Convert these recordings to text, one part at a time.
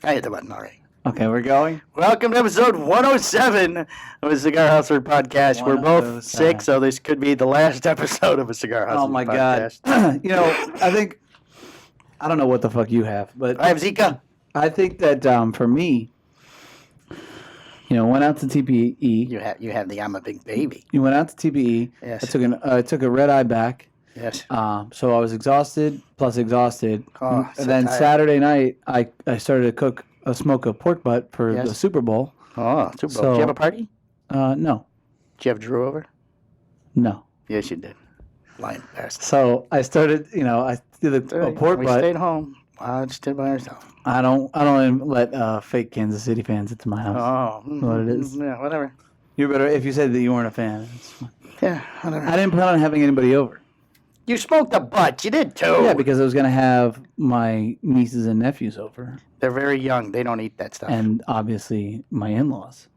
I hit the button already. Okay, we're going. Welcome to episode 107 of a Cigar Hustler podcast. We're both sick, so this could be the last episode of a Cigar Hustler podcast. Oh my God. I don't know what the fuck you have, but I have Zika. I think that for me, went out to TPE. You have the I'm a big baby. You went out to TPE. Yes. I took a red eye back. Yes. So I was exhausted plus exhausted. Oh, and then tired. Saturday night, I started to smoke a pork butt for the Super Bowl. Oh, Super Bowl. So, did you have a party? No. Did you have Drew over? No. Yes, you did. Lying bastard. So I started, I did a pork we butt. stayed home. I just did by ourselves. I don't even let fake Kansas City fans into my house. Oh, what it is. Yeah, whatever. You better if you said that you weren't a fan. Yeah, whatever. I didn't plan on having anybody over. You smoked a butt. You did too. Yeah, because I was gonna have my nieces and nephews over, They're very young. They don't eat that stuff. and obviously my in-laws,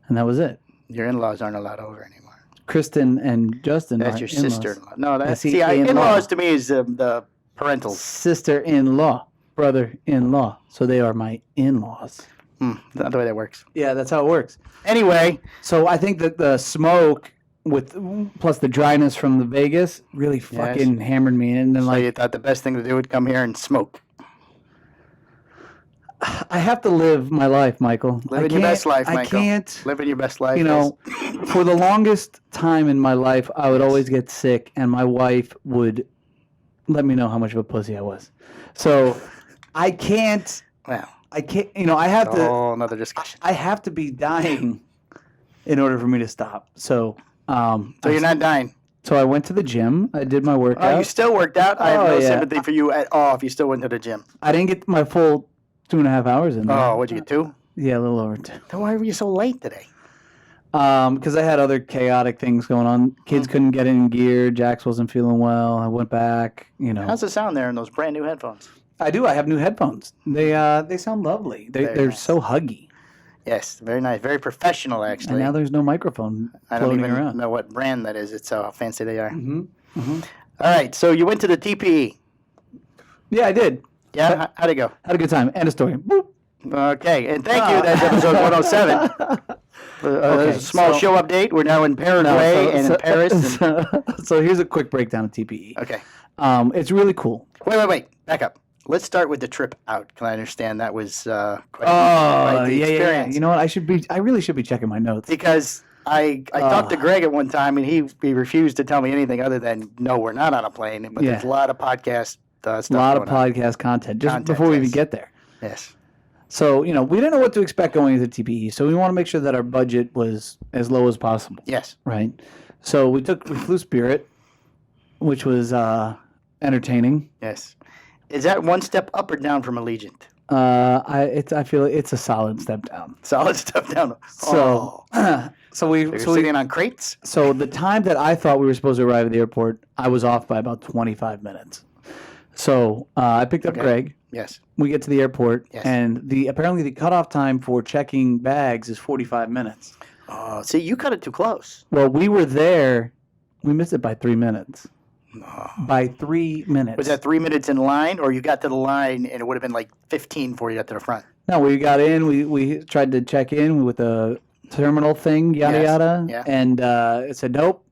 and that was it. Your in-laws aren't allowed over anymore. Kristen and Justin. That's are your in-laws. sister-in-law. No, that's in-law. in-laws to me is the parental. Sister-in-law, brother-in-law. So they are my in-laws. That's not the way that works. Yeah, that's how it works. Anyway, So I think that the smoke plus the dryness from the Vegas really fucking hammered me, and then so like you thought the best thing to do would come here and smoke. I have to live my life, Michael. Living your best life, Michael. I can't. Living your best life. For the longest time in my life, I would always get sick, and my wife would let me know how much of a pussy I was. So I can't. Well, I can't. I have to. Oh, another discussion. I have to be dying in order for me to stop. So. So you're not dying. So I went to the gym. I did my workout. Oh, you still worked out? I have no yeah. sympathy for you at all if you still went to the gym. I didn't get my full 2.5 hours in there. Oh, what'd you get, 2? Yeah, a little over 2. Then why were you so late today? Because I had other chaotic things going on. Kids couldn't get in gear. Jax wasn't feeling well. I went back. How's the sound there in those brand new headphones? I do. I have new headphones. They sound lovely. They're nice. so huggy. Yes, very nice. Very professional, actually. And now there's no microphone I don't floating even around. know what brand that is. It's how fancy they are. Mm-hmm. All right, so you went to the TPE. Yeah, I did. Yeah? How'd it go? Had a good time. End of story. Boop. Okay, and thank you. That's episode 107. A small show update. We're now in Paraguay and in Paris. So here's a quick breakdown of TPE. Okay. It's really cool. Wait. Back up. Let's start with the trip out. Can I understand that was quite the yeah. experience? You know what? I really should be checking my notes. Because I talked to Greg at one time, and he refused to tell me anything other than, no, we're not on a plane. But there's a lot of podcast stuff. A lot of going podcast content just Content, before we even yes. get there. Yes. So, we didn't know what to expect going into TPE. So we want to make sure that our budget was as low as possible. Yes. Right? So we flew Spirit, which was entertaining. Yes. Is that one step up or down from Allegiant? I feel it's a solid step down. Solid step down. So, so you're sitting on crates? So the time that I thought we were supposed to arrive at the airport, I was off by about 25 minutes. So I picked up Greg. Yes. We get to the airport, Yes. and apparently the cutoff time for checking bags is 45 minutes. Oh, see, you cut it too close. Well, we were there. We missed it by 3 minutes. By 3 minutes. Was that 3 minutes in line, or you got to the line and it would have been like 15 before you got to the front? No, we got in. We tried to check in with the terminal thing, yada yada, yeah. and it said nope.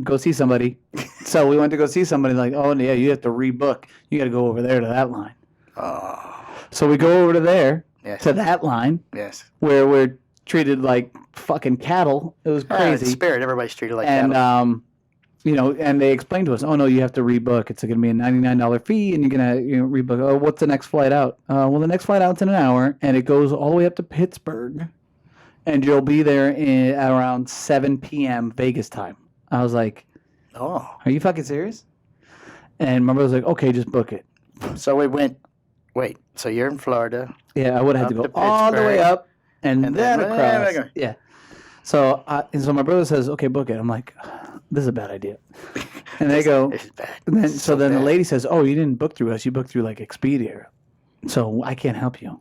Go see somebody. So we went to go see somebody. Like, oh yeah, you have to rebook. You got to go over there to that line. Oh. So we go over to there Yes. to that line. Yes. Where we're treated like fucking cattle. It was crazy. Spirit. Everybody's treated like and cattle. and they explained to us, oh no, you have to rebook. It's going to be a $99 fee, and you're going to rebook. Oh, what's the next flight out? Well, the next flight out's in an hour, and it goes all the way up to Pittsburgh, and you'll be there at around 7 p.m. Vegas time. I was like, oh, are you fucking serious? And my brother was like, okay, just book it. So we went. Wait, so you're in Florida? Yeah, I would have had to Up go to all the way Pittsburgh. up and then across. Back. Yeah. So my brother says, okay, book it. I'm like, this is a bad idea. And they go, This is bad. and then, This is so then the bad. lady says, oh, you didn't book through us. You booked through like Expedia. So I can't help you.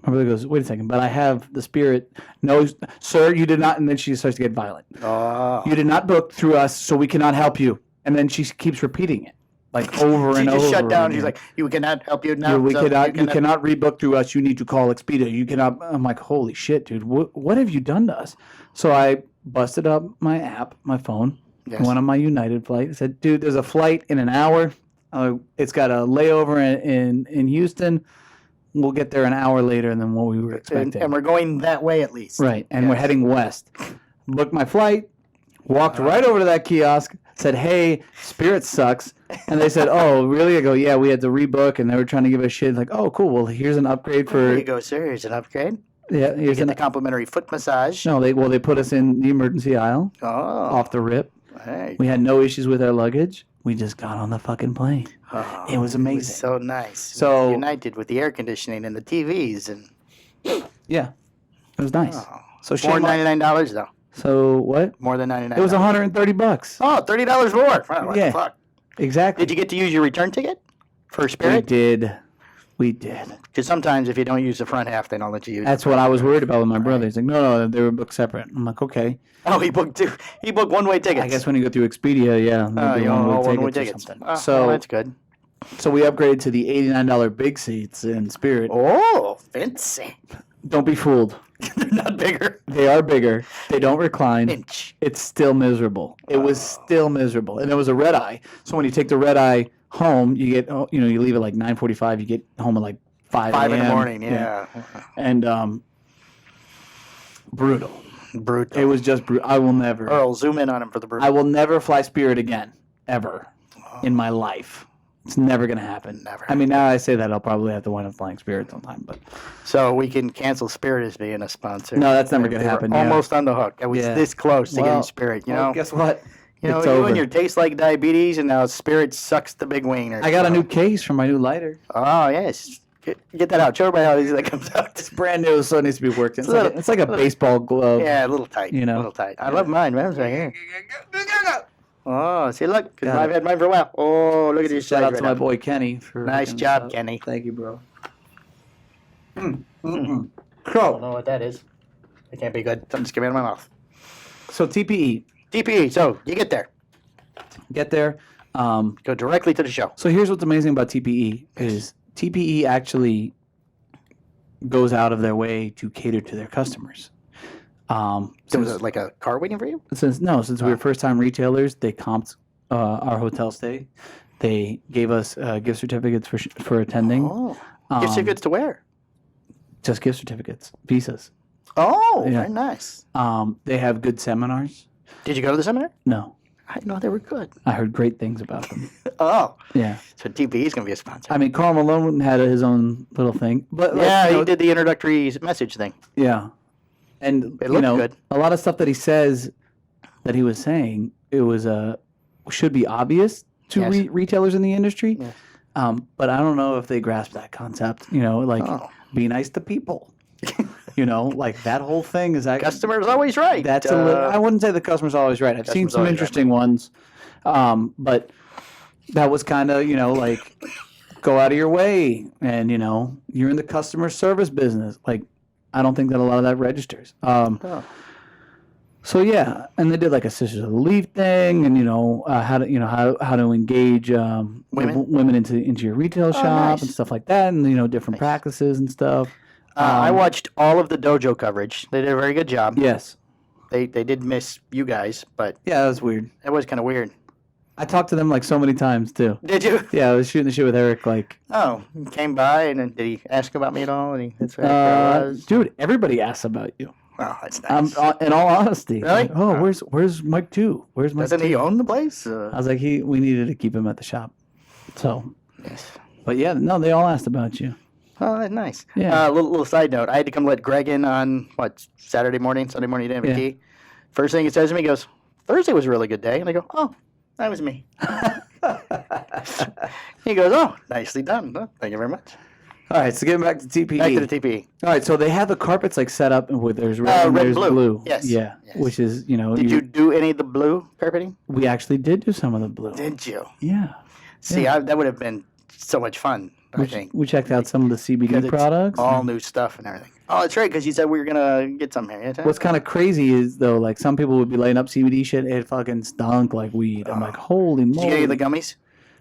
My brother goes, wait a second, but I have the Spirit. No, sir, you did not. And then she starts to get violent. Oh. You did not book through us, so we cannot help you. And then she keeps repeating it. like over She and over. just shut down. again. She's like, "You cannot help you now. You So cannot rebook through us. You need to call Expedia. You cannot." I'm like, holy shit, dude. What have you done to us? So I busted up my app, my phone, Yes. went on my United flight. I said, dude, there's a flight in an hour. It's got a layover in Houston. We'll get there an hour later than what we were expecting. And we're going that way at least. Right, and we're heading west. Booked my flight, walked right over to that kiosk, said, "Hey, Spirit sucks." And they said, "Oh, really?" I go, "Yeah, we had to rebook," and they were trying to give us shit. Like, "Oh, cool. Well, here's an upgrade for." There you go, sir. Here's an upgrade. Yeah, You here's get an. the complimentary foot massage. No, they put us in the emergency aisle Oh, off the rip. hey. We had no issues with our luggage. We just got on the fucking plane. Oh, It was amazing. so nice. So- United with the air conditioning and the TVs and Yeah, it was nice. So more shame than on- $99 though. So what? More than $99. It was $130. Oh, $30 more. Wow, what Yeah. the fuck? Exactly. Did you get to use your return ticket for We Spirit? did. We did. Because sometimes if you don't use the front half, they don't let you use. That's the what front I was half. worried about with my brother. He's like, no, they were booked separate. I'm like, okay. Oh, he booked two. He booked one-way tickets. I guess when you go through Expedia, yeah. Oh, you one-way want one-way tickets tickets. or something. Oh, So, well, that's good. so we upgraded to the $89 big seats in Spirit. Oh, fancy. Don't be fooled. They're not bigger. They are bigger. They don't recline. Inch. It's still miserable. It was still miserable. And it was a red eye. So when you take the red eye home, you get, you leave at like 9:45. You get home at like 5 5 in the a.m. morning, yeah. And brutal. Brutal. It was just brutal. I will never. Earl, zoom in on him for the brutal. I will never fly Spirit again, ever, in my life. It's never going to happen. Never. I mean, now I say that, I'll probably have to wind up flying Spirit sometime. But So we can cancel Spirit as being a sponsor. No, that's never gonna They were happen, yeah. Almost on the hook. I was Yeah. this close to Well, getting Spirit. You know, guess what? you it's you over. and your taste like diabetes, and now Spirit sucks the big wiener. I got a new case for my new lighter. Oh yes, get that out. Show everybody how easy that comes out. It's brand new, so it needs to be worked in. It's, Little- it's like a baseball glove. Yeah, a little tight. You know. a little tight. I love mine, man. It's right here. Oh, see, look, 'cause Got I've it. had mine for a while. Oh, look at these Shout sides out right to my now. boy Kenny. For Nice hooking job, this up. Kenny. Thank you, bro. I don't know what that is. It can't be good. Something just came out of my mouth. So TPE, TPE. So you get there, get there. go directly to the show. So here's what's amazing about TPE is TPE actually goes out of their way to cater to their customers. So Since, was it like a car waiting for you? since we were first time retailers, they comped our hotel stay. They gave us gift certificates for attending. Oh, Um, gift certificates to where? Just gift certificates, visas. Oh, yeah. very nice. They have good seminars. Did you go to the seminar? No, I didn't know they were good. I heard great things about them. Oh, Yeah, so TPE is going to be a sponsor. I mean, Karl Malone had his own little thing, but like, Yeah, you know, he did the introductory message thing. Yeah, and It you looked know, good. a lot of stuff that he says that he was saying it was should be obvious to Yes. retailers in the industry, Yeah. but I don't know if they grasp that concept. You know, like Oh. be nice to people. You know, like that whole thing is actually Customer's always right. that's a little, I wouldn't say the customer's always right. I've seen Customer's some always right. interesting ones, but that was kind of like go out of your way, and you're in the customer service business. Like I don't think that a lot of that registers. Oh. So yeah, and they did like a Sisters of the Leaf thing, and how to engage women into your retail shop nice. and stuff like that, and different practices and stuff. I watched all of the dojo coverage. They did a very good job. Yes, They did miss you guys, but yeah, that was weird. it was kind of weird. I talked to them like so many times too. Did you? Yeah, I was shooting the shit with Eric. Like, Oh, he came by and then did he ask about me at all? And that's where I was. dude, everybody asks about you. Oh, that's nice. In all honesty, Really? like, oh, where's Mike 2? Where's Mike? Doesn't 2? he own the place? I was like, we needed to keep him at the shop. So, Yes. but yeah, no, they all asked about you. Oh, that's nice. Yeah. Little side note. I had to come let Greg in on, Sunday morning? He didn't have a Yeah. key. First thing he says to me, he goes, Thursday was a really good day. And I go, oh, that was me. He goes, oh, nicely done. Oh, thank you very much. All right, so getting back to TPE. Back to the TPE. All right, so they have the carpets like set up with there's red, and red there's and blue. Yes. Yeah, Yes. which is Did you do any of the blue carpeting? we actually did do some of the blue. Did you? Yeah. See, that would have been so much fun, I think. We checked out some of the Because CBD it's products. all new stuff and everything. Oh, that's right, because you said we were going to get some here. Yeah, What's kind of crazy is though, like some people would be laying up CBD shit, it fucking stunk like weed. I'm like, holy Did you get any moly! of the gummies?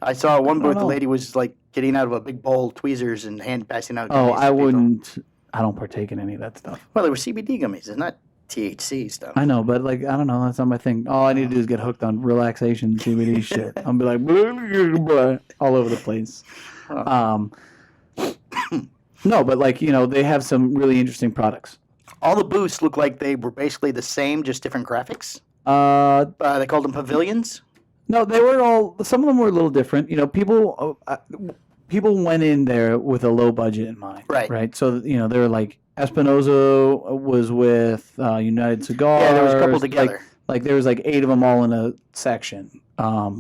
I saw one booth. The know. lady was like getting out of a big bowl tweezers and hand passing out. Oh, gummies I to people. wouldn't. I don't partake in any of that stuff. Well, they were CBD gummies. It's not THC stuff. I know, but like I don't know. That's not my thing. All I need to do is get hooked on relaxation CBD shit. I'll be like all over the place. No, but like they have some really interesting products. All the booths look like they were basically the same, just different graphics. They called them pavilions. No, they were all. Some of them were a little different. People went in there with a low budget in mind. Right. Right. So they were like Espinosa was with United Cigars. Yeah, there was a couple together. Like there was like 8 of them all in a section,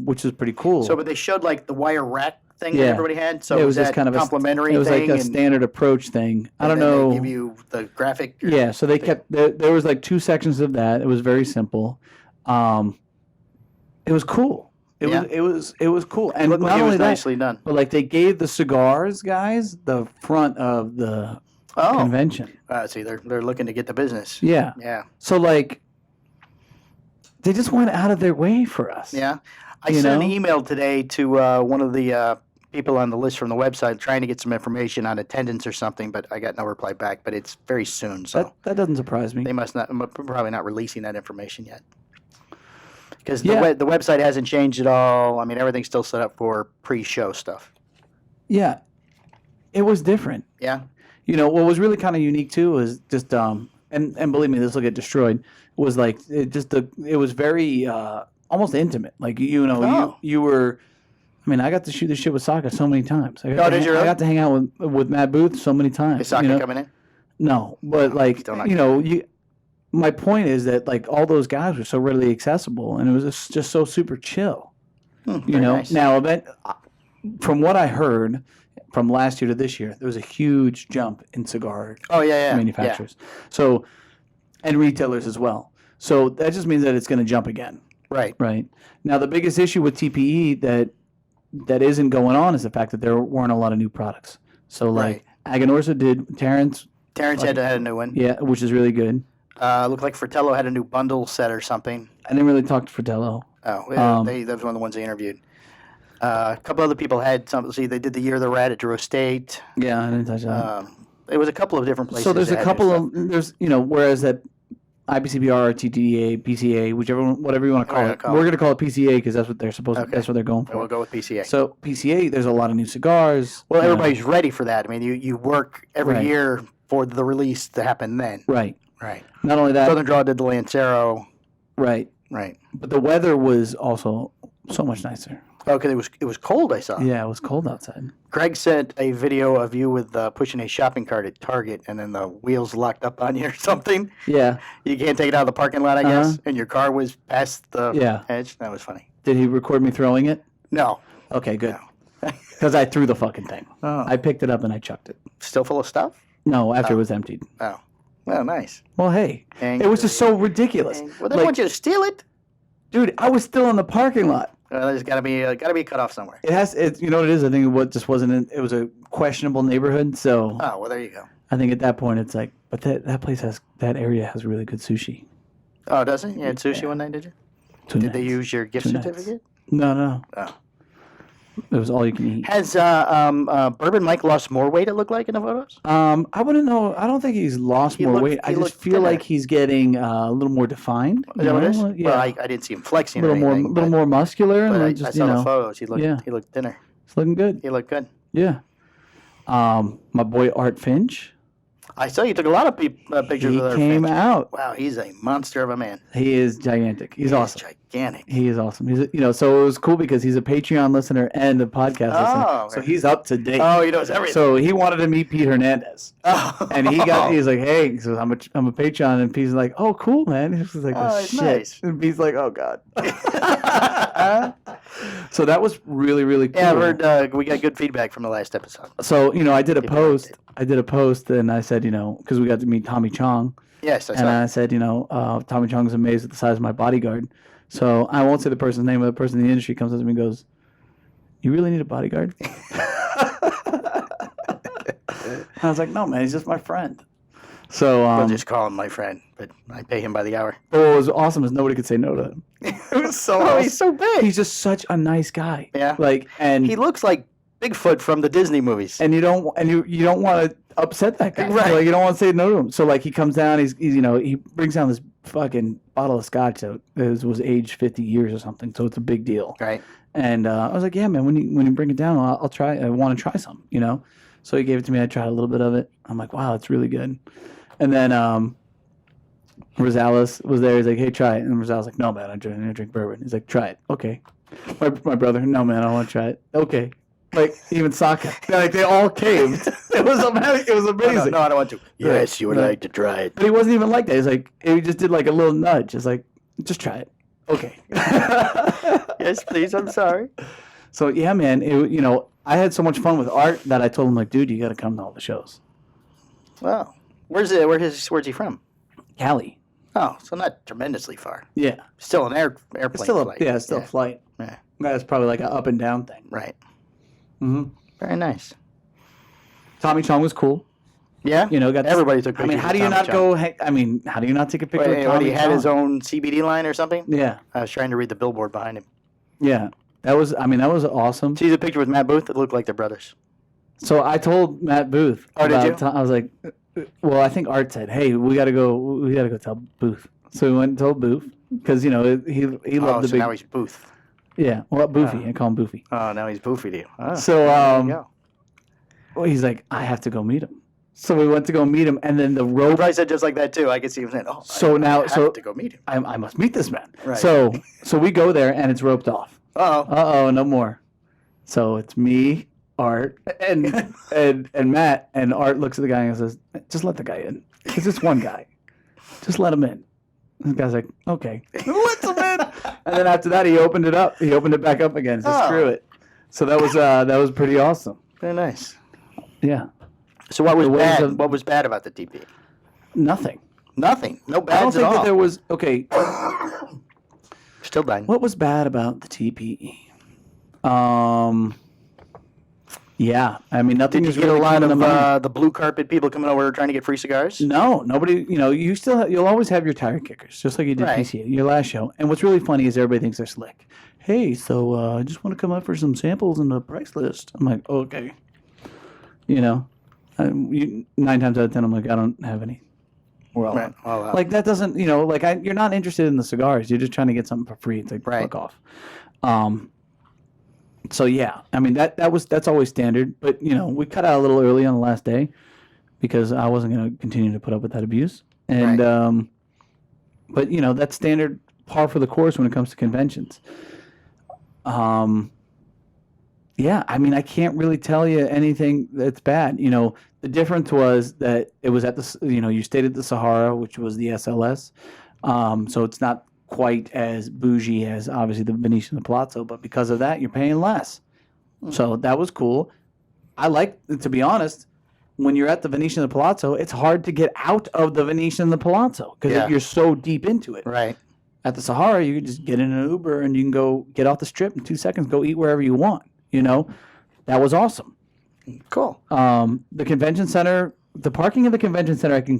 which is pretty cool. So, but they showed like the wire rack thing Yeah. that everybody had. So it was that just kind of complimentary It was thing. like a standard approach thing. I don't and then know. They give you the graphic. Yeah, so they kept there was like 2 sections of that. It was very simple. It was cool. It was cool. And It looked not like it only was that, nicely done. but like they gave the cigars guys the front of the convention. See, they're looking to get the business. Yeah. Yeah. So like they just went out of their way for us. Yeah. I sent an email today to one of the people on the list from the website trying to get some information on attendance or something, but I got no reply back. But it's very soon, so That doesn't surprise me. they must not probably not releasing that information yet. Because Yeah. the website hasn't changed at all. I mean, everything's still set up for pre-show stuff. Yeah. It was different. Yeah. What was really kind of unique too was just and believe me, this will get destroyed. Was like it was very almost intimate. Like you were. I mean, I got to shoot this shit with Sokka so many times. I got to hang out with Matt Booth so many times. Is Sokka coming in? No, but like still not my point is that like all those guys were so readily accessible, and it was just so super chill. Very nice. Now from what I heard from last year to this year, there was a huge jump in cigar manufacturers. Yeah. So, and retailers as well. So that just means that it's going to jump again. Right. Right. Now the biggest issue with TPE that isn't going on is the fact that there weren't a lot of new products. So like Aganorsa did, Terrence had a new one. Yeah, which is really good. Looked like Fratello had a new bundle set or something. I didn't really talk to Fratello. Oh, that was one of the ones they interviewed. A couple other people had something. See, they did the Year of the Rat at Drew State. Yeah, I didn't touch that. It was a couple of different places. So there's that a had couple new of whereas that IBCBR, TDA, PCA, whatever you want to call it. We're going to call it PCA because that's what they're supposed to. That's what they're going stuff. We'll for. go with PCA. So PCA, there's a lot of new cigars. Well, everybody's ready for that. I mean, you work every Right. year for the release to happen then. Right. Right. Not only that. Southern Draw did the Lancero. Right. Right. But the weather was also so much nicer. Okay, it was cold. I saw. Yeah, it was cold outside. Greg sent a video of you with pushing a shopping cart at Target, and then the wheels locked up on you or something. Yeah. You can't take it out of the parking lot, I guess. And your car was past the edge. That was funny. Did he record me throwing it? No. Okay, good. Because I threw the fucking thing. Oh. I picked it up and I chucked it. Still full of stuff? No, after it was emptied. Oh. Well, nice. Well, hey. It was just so ridiculous. Well, they want you to steal it. Dude, I was still in the parking lot. There's got to be a cutoff somewhere. You know what it is? I think what just wasn't. It was a questionable neighborhood, so. Oh well, there you go. I think at that point it's like, but that area has really good sushi. Oh, does it? You had sushi one night, did you? Did they use your gift certificate? No. Oh. It was all you can eat. Has Bourbon Mike lost more weight? It looked like in the photos. I wouldn't know. I don't think he's lost more weight. I just feel like he's getting a little more defined. Is that what it is? Yeah. Well, I didn't see him flexing. A little more muscular. But And I saw the photos. He looked thinner. He's looking good. He looked good. Yeah. My boy Art Finch. I saw you took a lot of pictures He of Art came Finch. out. Wow, he's a monster of a man. He is gigantic. He's awesome. Gigantic. He is awesome. So it was cool because he's a Patreon listener and a podcast listener. So he's up to date. Oh, he knows everything. So he wanted to meet Pete Hernandez. Oh. And he's like, hey, he says, I'm a Patreon. And Pete's like, oh, cool, man. He's like, oh, shit. Nice. And Pete's like, oh, God. So that was really, really cool. Yeah, I've heard we got good feedback from the last episode. So, I did a post. And I said, because we got to meet Tommy Chong. Yes, I saw. And I said, Tommy Chong's amazed at the size of my bodyguard. So I won't say the person's name, but the person in the industry comes up to me and goes, you really need a bodyguard? I was like, no, man, he's just my friend. So We'll just call him my friend, but I pay him by the hour. what was awesome is nobody could say no to him. It was so awesome. He's so big. He's just such a nice guy. Yeah. Like, and He looks like Bigfoot from the Disney movies. you don't want to upset that guy. Right. Like, you don't want to say no to him. So like he comes down, he's he brings down this fucking bottle of scotch that was aged 50 years or something. So it's a big deal. Right. And I was like, yeah, man, when you bring it down, I'll try. I want to try some, So he gave it to me. I tried a little bit of it. I'm like, wow, it's really good. And then Rosales was there. He's like, hey, try it. And Rosales like, no, man, I drink bourbon. He's like, try it. Okay. My brother, no, man, I don't want to try it. Okay. Like, even Saka. Like, they all caved. It was amazing. No, I don't want to. Yes, you would like to try it. But he wasn't even like that. He's like, he just did like a little nudge. It's like, just try it. Okay. Yes, please. I'm sorry. So, yeah, man, I had so much fun with Art that I told him, like, dude, you got to come to all the shows. Wow. Where's he from? Cali. Oh, so not tremendously far. Yeah. Still an airplane It's still flight. a flight. Yeah. That's probably like an up and down thing. Right. Mm-hmm. Very nice. Tommy Chong was cool. Yeah. Everybody took pictures. I mean, how do you not go? How do you not take a picture of Tommy he had Chong? his own CBD line or something? Yeah. I was trying to read the billboard behind him. Yeah. That was awesome. See the picture with Matt Booth? It looked like they're brothers. So I told Matt Booth. Oh, did you? I was like, well, I think Art said, hey, we got to go tell Booth. So we went and told Booth because, he loved the big. Now he's Booth. Yeah. Well, Boofy. I call him Boofy. Oh, now he's Boofy to you. Oh, so, there you go. Well, he's like, I have to go meet him. So we went to go meet him, and then the He rope. probably said just like that too. I could see him saying, "Oh, I have to go meet him." I must meet this man. Right. So we go there, and it's roped off. Uh-oh. No more. So it's me, Art, and Matt, and Art looks at the guy and says, "Just let the guy in. It's just one guy. Just let him in." And the guy's like, "Okay." Let him in. And then after that, he opened it up. He opened it back up again. So screw it. So that was pretty awesome. Very nice. Yeah. So what was bad? What was bad about the TPE? Nothing. Nothing. No I don't bads at think all. that there was okay. Still dying. What was bad about the TPE? Yeah, I mean nothing. Did you is get really a lot coming to mind. of the blue carpet people coming over trying to get free cigars? No, nobody. You'll always have your tire kickers, just like you did Right. PCA, your last show. And what's really funny is everybody thinks they're slick. Hey, so I just want to come up for some samples and a price list. I'm like, okay. 9 times out of 10, I'm like, I don't have any. Well, Right. Well, like that doesn't, you're not interested in the cigars. You're just trying to get something for free. It's like, Right. fuck off. So yeah, I mean that's always standard. But we cut out a little early on the last day because I wasn't going to continue to put up with that abuse. And Right. but that's standard par for the course when it comes to conventions. Yeah, I mean I can't really tell you anything that's bad. The difference was that it was at the you stayed at the Sahara, which was the SLS. So it's not quite as bougie as obviously the Venetian and the Palazzo, but because of that, you're paying less. So that was cool. I like, to be honest, when you're at the Venetian and the Palazzo, it's hard to get out of the Venetian and the Palazzo because Yeah. you're so deep into it. Right. At the Sahara, you can just get in an Uber and you can go get off the strip in 2 seconds, go eat wherever you want. That was awesome. Cool. The convention center, the parking of the convention center, I can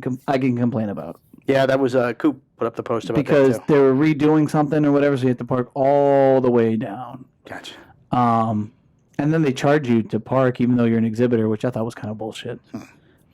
complain about. Yeah, that was Coop put up the post about Because that too. they were redoing something or whatever, so you have to park all the way down. Gotcha. And then they charge you to park even though you're an exhibitor, which I thought was kind of bullshit.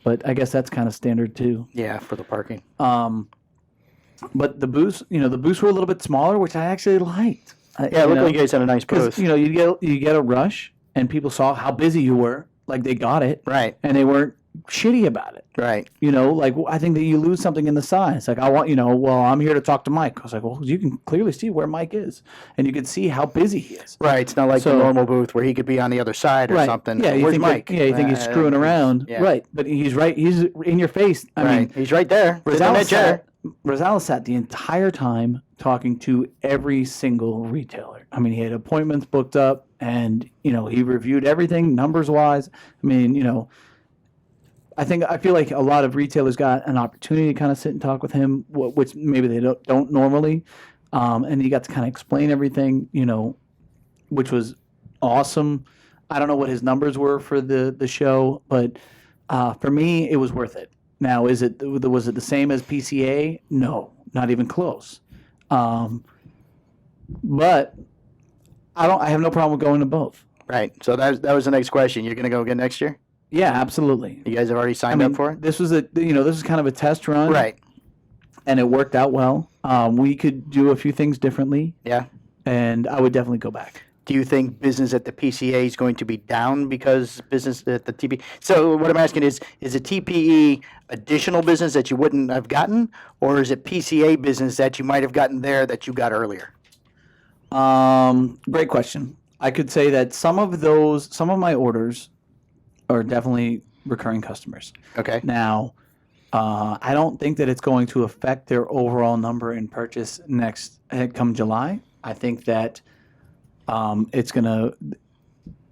But I guess that's kind of standard too. Yeah, for the parking. But the booths, the booths were a little bit smaller, which I actually liked. Yeah, it looked like you guys had a nice booth. Because you get a rush, and people saw how busy you were, like they got it, Right. and they weren't shitty about it. Right. Like I think that you lose something in the sign. Like well, I'm here to talk to Mike. I was like, well, you can clearly see where Mike is, and you can see how busy he is. Right. It's not like the normal booth where he could be on the other side or something. Yeah, Where's Mike? You think he's screwing around. Yeah. Right, but he's right. He's in your face. I mean, He's right there. Sitting in that chair. Rosales sat the entire time talking to every single retailer. I mean, he had appointments booked up, and he reviewed everything numbers wise. I mean, I feel like a lot of retailers got an opportunity to kind of sit and talk with him, which maybe they don't normally, and he got to kind of explain everything, which was awesome. I don't know what his numbers were for the show, but for me, it was worth it. Now, was it the same as PCA? No, not even close. But I have no problem with going to both. Right. So that was the next question. You're going to go again next year? Yeah, absolutely. You guys have already signed up for it? This was this was kind of a test run, Right. and it worked out well. We could do a few things differently, Yeah. and I would definitely go back. Do you think business at the PCA is going to be down because business at the TPE? So what I'm asking is it TPE additional business that you wouldn't have gotten, or is it PCA business that you might have gotten there that you got earlier? Great question. I could say that some of my orders are definitely recurring customers. Okay. Now, I don't think that it's going to affect their overall number in purchase come July. I think that it's going to.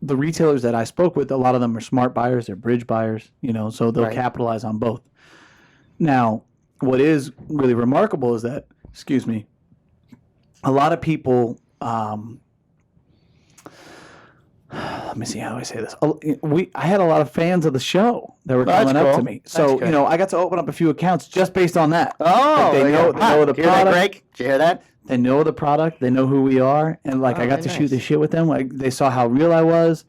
The retailers that I spoke with, a lot of them are smart buyers. They're bridge buyers, so they'll Right. capitalize on both. Now, what is really remarkable is that, excuse me, a lot of people. Let me see how I say this. I had a lot of fans of the show that were That's coming up to cool. me. So, good. I got to open up a few accounts just based on that. Oh, They know the Hear that, product. Greg? Did you hear that? They know the product. They know who we are. And, I got very to shoot nice. the shit with them. Like, they saw how real I was.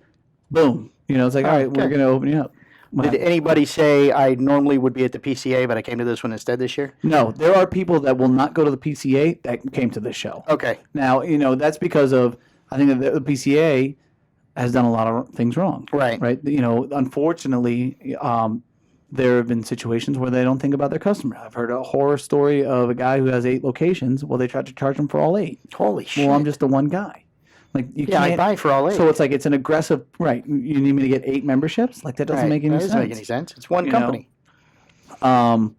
Boom. It's like, all right, we're good. going to open you up. Did anybody say I normally would be at the PCA, but I came to this one instead this year? No, there are people that will not go to the PCA that came to this show. Okay. Now, that's because of, I think that the PCA has done a lot of things wrong. Right. Right. Unfortunately, there have been situations where they don't think about their customer. I've heard a horror story of a guy who has 8 locations. Well, they tried to charge him for all 8. Holy shit. Well, I'm just the one guy. Like, you Yeah, I can't. buy for all 8. So it's like it's an aggressive. Right. You need me to get 8 memberships? Like, that doesn't Right. make any That sense. doesn't make any sense. It's one You know? company. And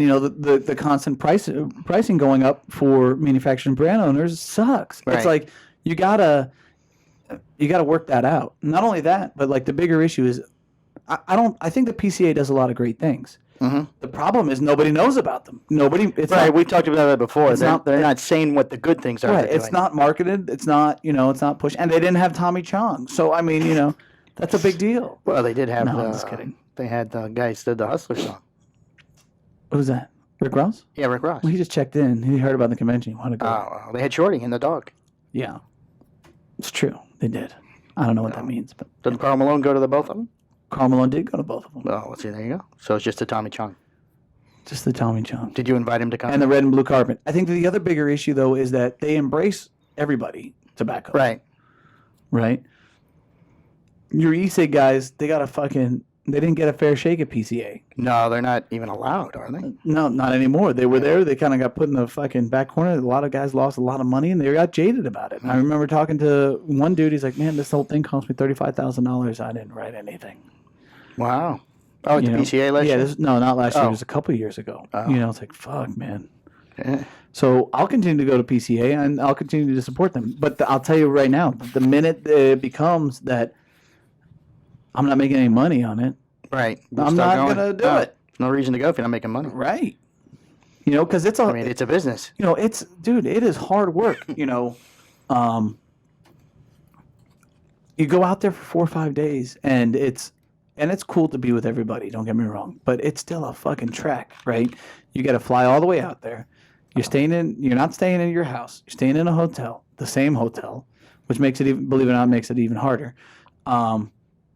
the constant pricing going up for manufacturing brand owners sucks. Right. It's like you gotta work that out. Not only that, but like the bigger issue is, I think the PCA does a lot of great things. Mm-hmm. The problem is nobody knows about them. It's Right, not, we talked about that before. it's They're not saying what the good things are. right. they're It's doing. not marketed. It's not it's not pushed. And they didn't have Tommy Chong. So I mean that's a big deal. Well, they did have. No, I'm just kidding. They had the guys did the Hustler song. Who's that? Rick Ross? Yeah, Rick Ross. Well, he just checked in. He heard about the convention. He wanted to go. Oh, they had Shorty and the dog. Yeah, it's true. They did. I don't know what that means, but Didn't Karl Malone go to the both of them? Karl Malone did go to both of them. Well, let's see. There you go. So it's just a Tommy Chong. Just the Tommy Chong. Did you invite him to come? And the red and blue carpet. I think that the other bigger issue, though, is that they embrace everybody tobacco. Right. Right? Your e-cig guys, they didn't get a fair shake at PCA. No, they're not even allowed, are they? No, not anymore. They were there. They kind of got put in the fucking back corner. A lot of guys lost a lot of money, and they got jaded about it. And I remember talking to one dude. He's like, man, this whole thing cost me $35,000. I didn't write anything. Wow. Oh, at the PCA last yeah, year? no, not last year. Oh. It was a couple of years ago. Oh. It's like, fuck, man. Yeah. So I'll continue to go to PCA, and I'll continue to support them. But I'll tell you right now, the minute it becomes that I'm not making any money on it, Right. I'm not going to do it. There's no reason to go if you're not making money. Right. Because it's I mean, it's a business. dude, it is hard work. You go out there for 4 or 5 days, and it's cool to be with everybody. Don't get me wrong, but it's still a fucking trek, right? You got to fly all the way out there. You're not staying in your house. You're staying in a hotel, the same hotel, which makes it believe it or not, makes it even harder.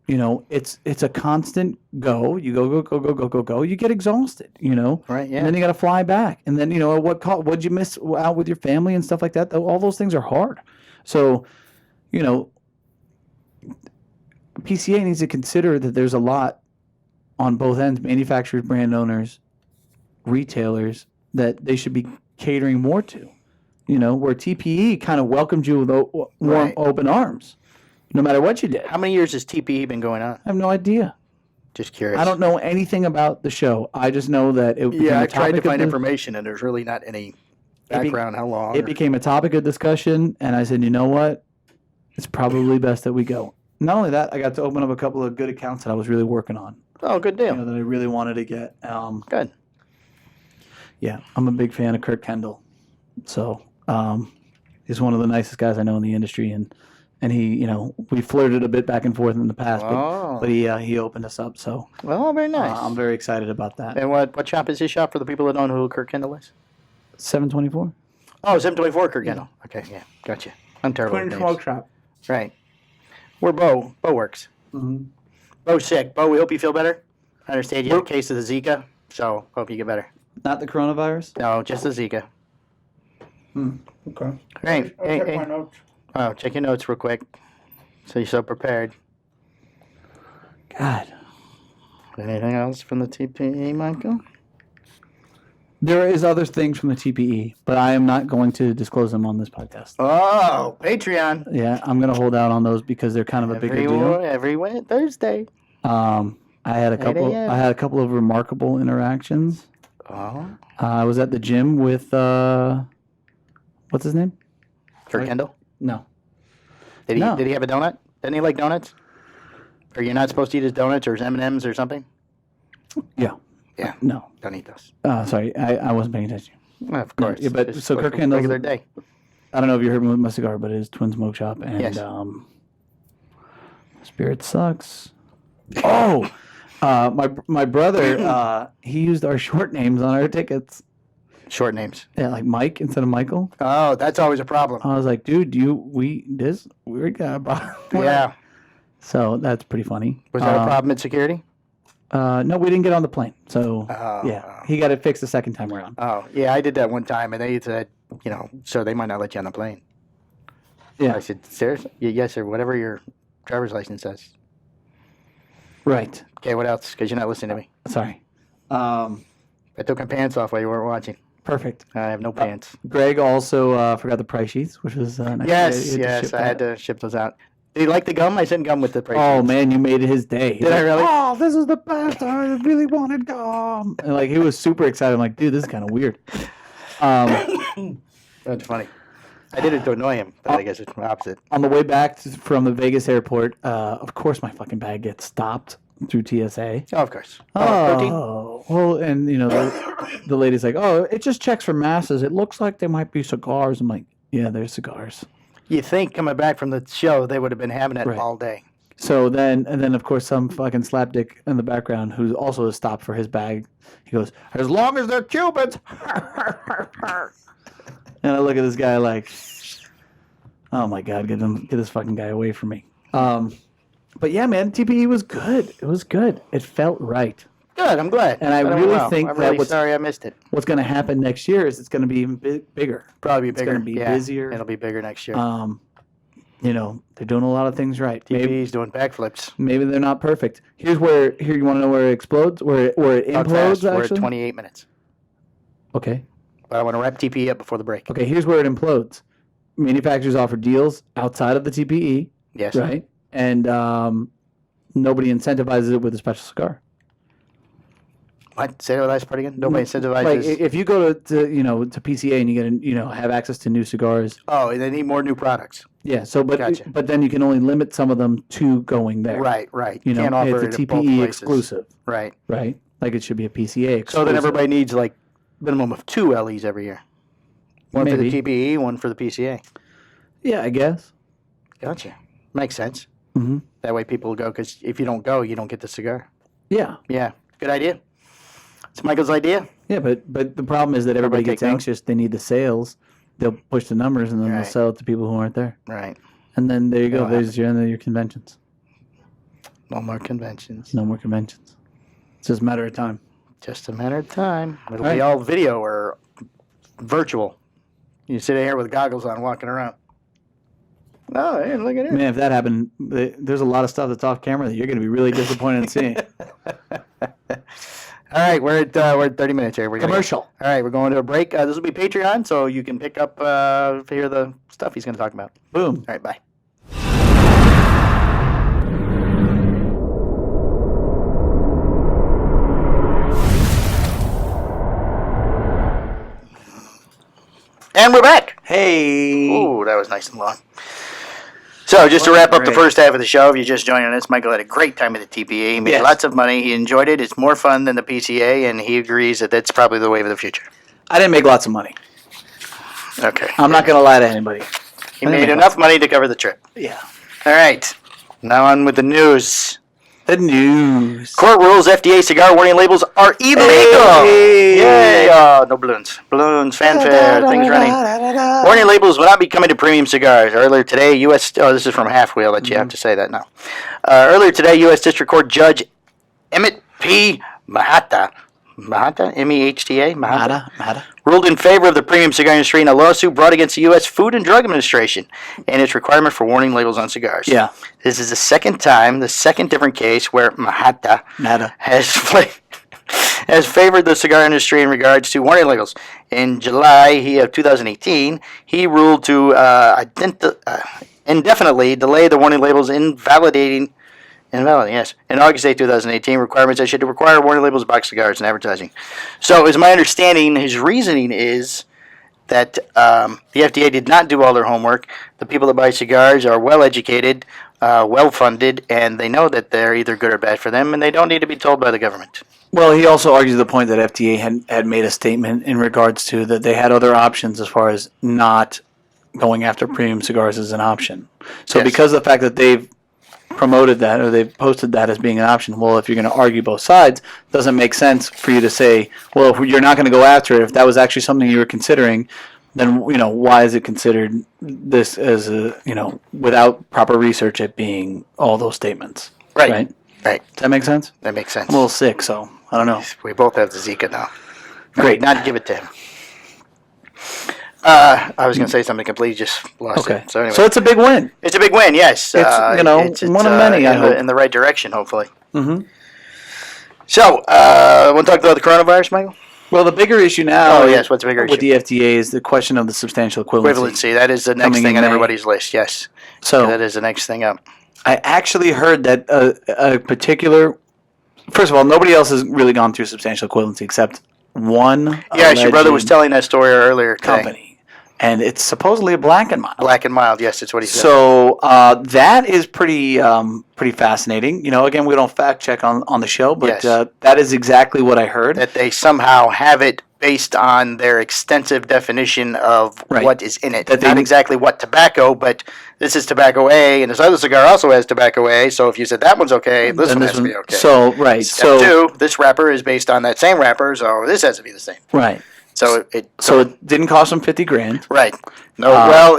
It's a constant go. You go. You get exhausted, Right, yeah. And then you got to fly back. And then, what'd you miss out with your family and stuff like that? All those things are hard. So, PCA needs to consider that there's a lot on both ends, manufacturers, brand owners, retailers, that they should be catering more to, where TPE kind of welcomed you with warm, Right. open arms, no matter what you did. How many years has TPE been going on? I have no idea. Just curious. I don't know anything about the show. I just know that it became Yeah, a I tried to topic of find the- information, and there's really not any background. How long? It became a topic of discussion, and I said, you know what? It's probably best that we go. Not only that, I got to open up a couple of good accounts that I was really working on, Oh, good deal. that I really wanted to get. Good. Yeah, I'm a big fan of Kurt Kendall. So he's one of the nicest guys I know in the industry, and and he, we flirted a bit back and forth in the past, Oh. but he opened us up. So Well, very nice. I'm very excited about that. And what shop is his shop for the people that don't know who Kirk Kendall is? 724. Oh, 724 Kirk Kendall. Okay, yeah, gotcha. I'm terrible with Twin names. Smoke Shop. Right. Where Bo works. Mm-hmm. Bo's sick. Bo, we hope you feel better. I understand you had a case of the Zika, so hope you get better. Not the coronavirus. No, just the Zika. Okay. Right. I'll check my notes. Oh, check your notes real quick. So you're so prepared. God. Anything else from the TPE, Michael? There is other things from the TPE, but I am not going to disclose them on this podcast. Oh, Patreon. Yeah, I'm going to hold out on those because they're kind of a bigger deal. Every Thursday. I had a couple. 8 a.m. I had a couple of remarkable interactions. Oh. I was at the gym with what's his name? Kirk Kendall? No. Did he No. Did he have a donut? Didn't he like donuts? Or you're not supposed to eat his donuts or his M&Ms or something? Yeah. Yeah. No. Don't eat those. Sorry, I wasn't paying attention. Well, of course. yeah, but Just so like Kirk a Kendall's- regular day. I don't know if you heard me with my cigar, but it is Twin Smoke Shop, and Yes. Spirit sucks. Oh, my brother, he used our short names on our tickets. Short names. Yeah, like Mike instead of Michael. Oh, that's always a problem. I was like, dude, we got a problem. Yeah. So that's pretty funny. Was that a problem in security? No, we didn't get on the plane. So Oh. yeah, he got it fixed the second time around. Oh, yeah, I did that one time, and they said, so they might not let you on the plane. Yeah, I said, seriously? Yes, sir, whatever your driver's license says. right. Okay, what else? Because you're not listening to me. Sorry. I took my pants off while you weren't watching. Perfect. I have no pants. Greg also forgot the price sheets, which was nice. Yes, You had to ship I had that. to ship those out. Did he like the gum? I sent gum with the price Oh sheets. man, you made his day. Did I really? Oh, this is the best. I really wanted gum. And like he was super excited. I'm like, dude, this is kind of weird. That's funny. I did it to annoy him, but I guess it's the opposite. On the way back from the Vegas airport, of course my fucking bag gets stopped through TSA. Oh, of course. Protein? Oh, well, and the lady's like, oh, it just checks for masses. It looks like there might be cigars. I'm like, yeah, there's cigars. You think coming back from the show, they would have been having it Right. all day. So then of course some fucking slapdick in the background who also is stopped for his bag. He goes, as long as they're Cubans. And I look at this guy like, oh my God, get this fucking guy away from me. But yeah, man, TPE was good. It was good. It felt right. Good, I'm glad. And I But really wow, think I'm that really what's- sorry I missed it. What's going to happen next year is it's going to be even bigger. Probably It's bigger. gonna be yeah, busier. It'll be bigger next year. They're doing a lot of things right. TPE's doing backflips. Maybe they're not perfect. Here you want to know where it explodes? Where it Talk implodes, fast. We're at actually? 28 minutes. Okay. But I want to wrap TPE up before the break. Okay, here's where it implodes. Manufacturers offer deals outside of the TPE, Yes. right? And nobody incentivizes it with a special cigar. What? Say the last part again? Nobody incentivizes. Like if you go to PCA and you get have access to new cigars. Oh, they need more new products. Yeah. So Gotcha. but then you can only limit some of them to going there. Right. Can't offer it's it a at both TPE places. exclusive, Right. right? Like it should be a PCA exclusive. So then everybody needs like minimum of 2 LEs every year. One for the Maybe. TPE, one for the PCA. Yeah, I guess. Gotcha. Makes sense. Mm-hmm. That way people go, because if you don't go, you don't get the cigar. Yeah. Yeah. Good idea. It's Michael's idea. Yeah, but the problem is that everybody Everybody gets take note? anxious. They need the sales. They'll push the numbers and then they'll Right. sell it to people who aren't there. Right. And then there you go. That'll There's your conventions. No more conventions. No more conventions. It's just a matter of time. Just a matter of time. It'll Right. be all video or virtual. You sit here with goggles on walking around. Oh, hey, look at it. Man, if that happened, there's a lot of stuff that's off camera that you're going to be really disappointed in seeing. All right, we're at 30 minutes here. We're gonna Commercial. All right, we're going to a break. This will be Patreon, so you can pick up hear the stuff he's going to talk about. Boom. All right, bye. And we're back. Hey. Ooh, that was nice and long. So, just to wrap up the great. first half of the show, if you're just joining us, Michael had a great time at the TPE. He made Yes. lots of money. He enjoyed it. It's more fun than the PCA, and he agrees that that's probably the wave of the future. I didn't make lots of money. Okay. I'm not going to lie to anybody. He made enough money to cover the trip. Yeah. All right. Now on with the news. The news. Court rules FDA cigar warning labels are illegal. Hey. Yay! No balloons. Balloons, fanfare, things running. Warning labels will not be coming to premium cigars. Earlier today, U.S. Oh, this is from Halfwheel. I'll let you have to say that now. Earlier today, U.S. District Court Judge Emmett P. Mahata, M-E-H-T-A, Mata. ruled in favor of the premium cigar industry in a lawsuit brought against the U.S. Food and Drug Administration and its requirement for warning labels on cigars. Yeah. This is the second different case where Mahata has favored the cigar industry in regards to warning labels. In July of 2018, he ruled to indefinitely delay the warning labels invalidating, yes. In August 8, 2018, requirements that should require warning labels of box cigars and advertising. So, as my understanding, his reasoning is that the FDA did not do all their homework. The people that buy cigars are well educated, well funded, and they know that they're either good or bad for them, and they don't need to be told by the government. Well, he also argues the point that FDA had made a statement in regards to that they had other options as far as not going after premium cigars as an option. So, Yes. because of the fact that they've promoted that or they've posted that as being an option, well, if you're going to argue both sides, it doesn't make sense for you to say, well, if you're not going to go after it, if that was actually something you were considering, then why is it considered this as without proper research it being all those statements? Right. Does that make sense? That makes sense. I'm a little sick, so I don't know. We both have the Zika now. Great. Not give it to him. I was going to say something completely, just lost Okay. it. So anyway, it's a big win. it's a big win. Yes, It's one of many, I hope. in the right direction, hopefully. Mm-hmm. So, want to talk about the coronavirus, Michael? Well, the bigger issue now. Oh, yes. What's the bigger with issue? the FDA is the question of the substantial equivalency. Equivalency. That is the next Coming thing in on May. everybody's list. Yes. So That is the next thing up. I actually heard that a particular. First of all, nobody else has really gone through substantial equivalency except one. Yes, your brother was alleged telling that story earlier today. company, and it's supposedly a black and mild. Black and mild. Yes, that's what he said. So that is pretty fascinating. Again, we don't fact check on the show, but Yes. that is exactly what I heard. That they somehow have it based on their extensive definition of Right. what is in it. That they- Not exactly what tobacco, but this is tobacco A, and this other cigar also has tobacco A, so if you said that one's okay, this And one has to be okay. So right, Step so two, this wrapper is based on that same wrapper, so this has to be the same. right, So it so it didn't cost him $50,000. right. No,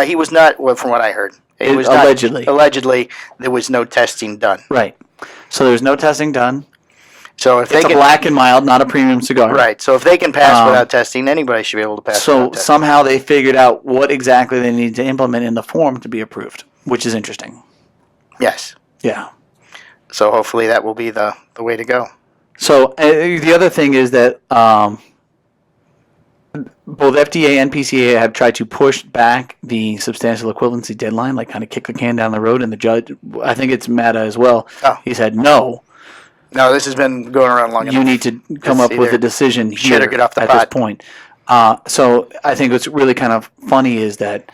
he was not, well, from what I heard. It was not- allegedly. Allegedly, there was no testing done. Right. So there's no testing done. So if It's they a can, black and mild, not a premium cigar. right, so if they can pass without testing, anybody should be able to pass So without testing. somehow they figured out what exactly they need to implement in the form to be approved, which is interesting. Yes. Yeah. So hopefully that will be the way to go. So the other thing is that both FDA and PCA have tried to push back the substantial equivalency deadline, like kind of kick the can down the road. And the judge, I think it's Mata as well, Oh. he said, no, No, this has been going around long enough. you need to come up with a decision shit or here get off the at pot. this point. So I think what's really kind of funny is that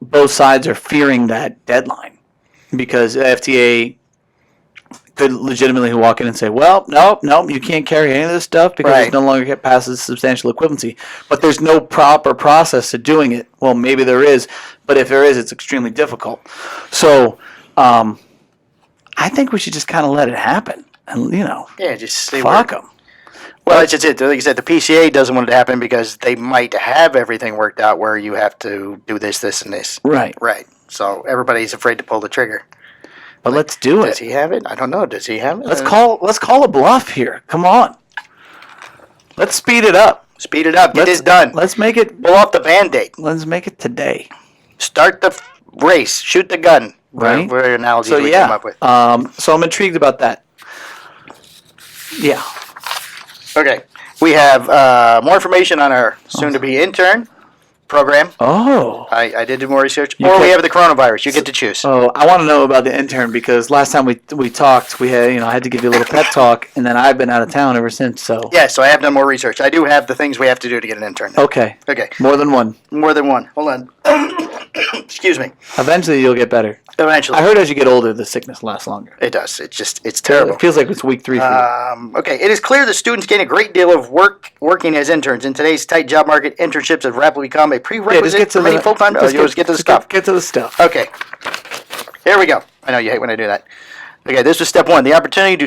both sides are fearing that deadline because FDA could legitimately walk in and say, well, no, you can't carry any of this stuff because Right. it no longer passes substantial equivalency. But there's no proper process to doing it. Well, maybe there is, but if there is, it's extremely difficult. So I think we should just kind of let it happen and, Yeah, just see fuck them. Well, it's just it. Like you said, the PCA doesn't want it to happen because they might have everything worked out where you have to do this, and this. Right. Right. So everybody's afraid to pull the trigger. But let's do Does it. he have it? I don't know. Does he have it? Let's call a bluff here. Come on. Let's speed it up. Speed it up. Get this done. Let's make it. Pull off the Band-Aid. Let's make it today. Start the race. Shoot the gun. Right. Whatever analogy So we yeah. come up with. So I'm intrigued about that. Yeah. Okay. We have more information on our soon-to-be intern program. Oh. I did do more research. You Or we could- have the coronavirus. You get to choose. So I want to know about the intern because last time we talked, we had I had to give you a little pep talk, and then I've been out of town ever since. So Yeah, so I have done more research. I do have the things we have to do to get an intern. okay, Okay. more than one. More than one. Hold on. Excuse me. Eventually, you'll get better. Eventually. I heard as you get older, the sickness lasts longer. It does. It's terrible. It feels like it's week 3 for you. Okay, it is clear that students gain a great deal of working as interns. In today's tight job market, internships have rapidly become a prerequisite for many full-time. Just Get to the stuff. Get to the stuff. Okay. Here we go. I know you hate when I do that. Okay, this was step one. The opportunity to,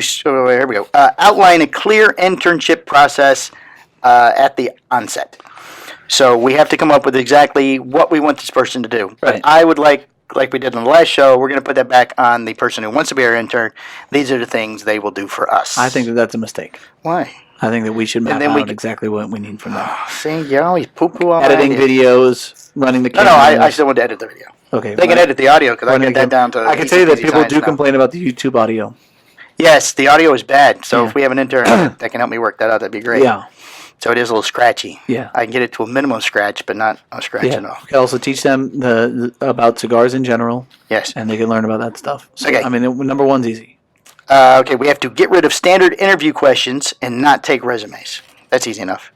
here we go. Outline a clear internship process at the onset. So we have to come up with exactly what we want this person to do. Right. But I would like we did on the last show, we're going to put that back on the person who wants to be our intern. These are the things they will do for us. I think that that's a mistake. Why? I think that we should map then out exactly what we need from them. See, you always poo-poo on Editing my ideas. videos, running the No, camera. I still want to edit the video. Okay. They can edit the audio because I running get that down to. I can tell you that easy people science do now. complain about the YouTube audio. Yes, the audio is bad. So Yeah. if we have an intern that can help me work that out, that'd be great. Yeah. So it is a little scratchy. Yeah. I can get it to a minimum scratch, but not a scratch Yeah. enough. We can also teach them about cigars in general, Yes. and they can learn about that stuff. So, Okay. I mean, number one's easy. Okay, we have to get rid of standard interview questions and not take resumes. That's easy enough.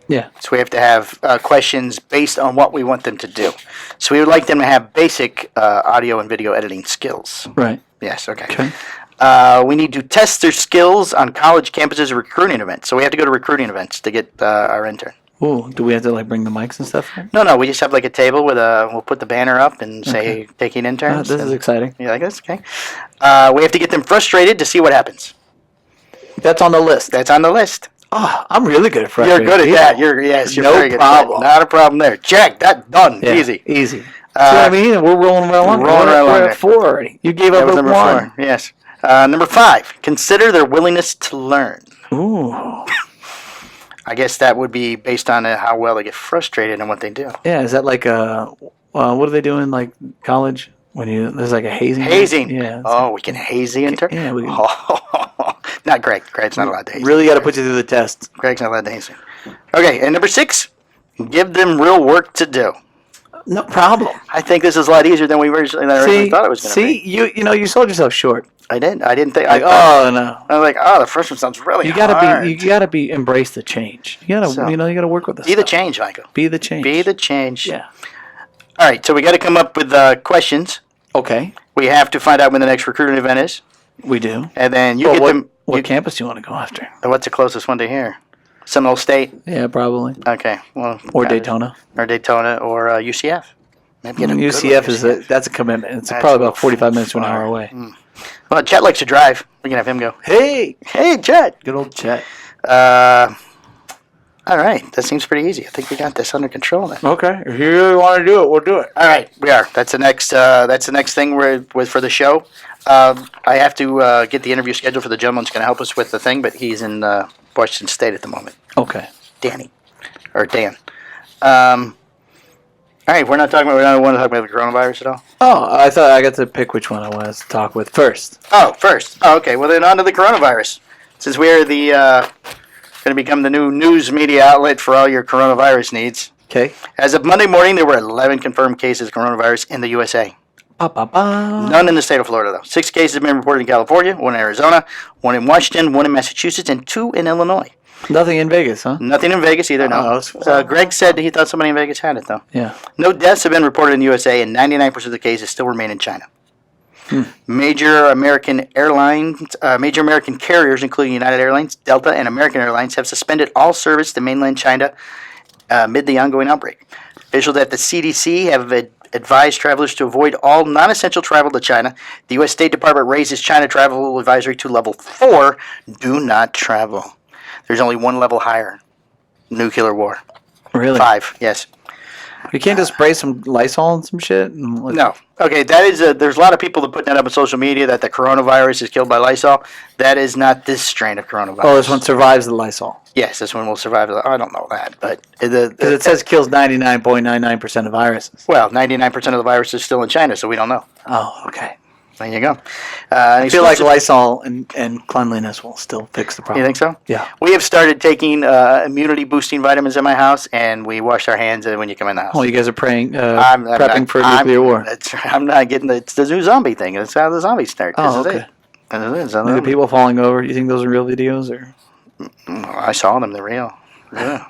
Yeah. So we have to have questions based on what we want them to do. So we would like them to have basic audio and video editing skills. Right. Yes, okay. Okay. We need to test their skills on college campuses or recruiting events. So we have to go to recruiting events to get our intern. Ooh, do we have to bring the mics and stuff? No, we just have like a table with we'll put the banner up and say taking interns. This is exciting. Yeah, I guess, okay. We have to get them frustrated to see what happens. That's on the list. That's on the list. Oh, I'm really good at You're frustrating good at people. that. You're No very good problem. at that. Not a problem there. Check. That done. Yeah, Easy. Easy. See what I mean? We're rolling right along. Rolling right along We're there. at 4 already. You gave That up was at number 1. 4. Yes. Number 5. Consider their willingness to learn. Ooh. I guess that would be based on how well they get frustrated and what they do. Yeah, is that like what do they do in like college when there's like a hazing? Hazing. Yeah. Oh, we can haze the intern? Yeah, we can. Not Greg. Greg's not allowed to haze. Really got to put you through the test. Greg's not allowed to haze. Okay, and number 6. Give them real work to do. No problem. I think this is a lot easier than we originally thought it was going to be. You sold yourself short. I did. I didn't think. Like, I no. was like, oh, the first one sounds really You hard. gotta embrace the change. You gotta So, you gotta work with this. Be the change, Michael. Be the change. Be the change. Yeah. All right, so we got to come up with questions. Okay. We have to find out when the next recruiting event is, We do. and then you Well, get them. what campus do you want to go after? What's the closest one to here? Seminole State. Yeah, probably. Okay. Well. Or got it. Daytona. Or Daytona, or UCF. Maybe get a good UCF one, that's a commitment. It's That's probably a about 45 minutes to an far. hour away. Well, Chet likes to drive. We can have him go. Hey, Hey, Chet. good old Chet. All right, that seems pretty easy. I think we got this under control then. Okay, if you really want to do it, we'll do it. All right, we are. That's the next. That's the next thing with for the show. I have to get the interview scheduled for the gentleman who's going to help us with the thing, but he's in Washington State at the moment. Okay. Dan. All right, we're not talking about. We don't want to talk about the coronavirus at all. Oh, I thought I got to pick which one I wanted to talk with first. Oh, first. Oh, okay. Well, then on to the coronavirus. Since we are the going to become the new news media outlet for all your coronavirus needs. Okay. As of Monday morning, there were 11 confirmed cases of coronavirus in the USA. None in the state of Florida, though. 6 cases have been reported in California, 1 in Arizona, 1 in Washington, 1 in Massachusetts, and 2 in Illinois. Nothing in Vegas, huh? Nothing in Vegas either, no. Greg said he thought somebody in Vegas had it, though. Yeah. No deaths have been reported in the USA, and 99% of the cases still remain in China. Major American carriers, including United Airlines, Delta, and American Airlines, have suspended all service to mainland China amid the ongoing outbreak. Officials at the CDC have advised travelers to avoid all non-essential travel to China. The U.S. State Department raises China travel advisory to level 4, do not travel. There's only one level higher, nuclear war. Really? 5, yes. You can't just spray some Lysol and some shit? No. Okay, that is there's a lot of people that put that up on social media that the coronavirus is killed by Lysol. That is not this strain of coronavirus. Oh, this one survives the Lysol. Yes, this one will survive. I don't know that, but Because it says kills 99.99% of viruses. well, 99% of the virus is still in China, so we don't know. Oh, okay. There you go. I feel like Lysol and cleanliness will still fix the problem. You think so? Yeah. We have started taking immunity-boosting vitamins in my house, and we wash our hands when you come in the house. Oh, you guys are prepping I'm for not- nuclear war. I'm not getting it's the new zombie thing. That's how the zombies start. Oh, This is okay. it. This is it. Look at people falling over. You think those are real videos or? I saw them. They're real. Yeah.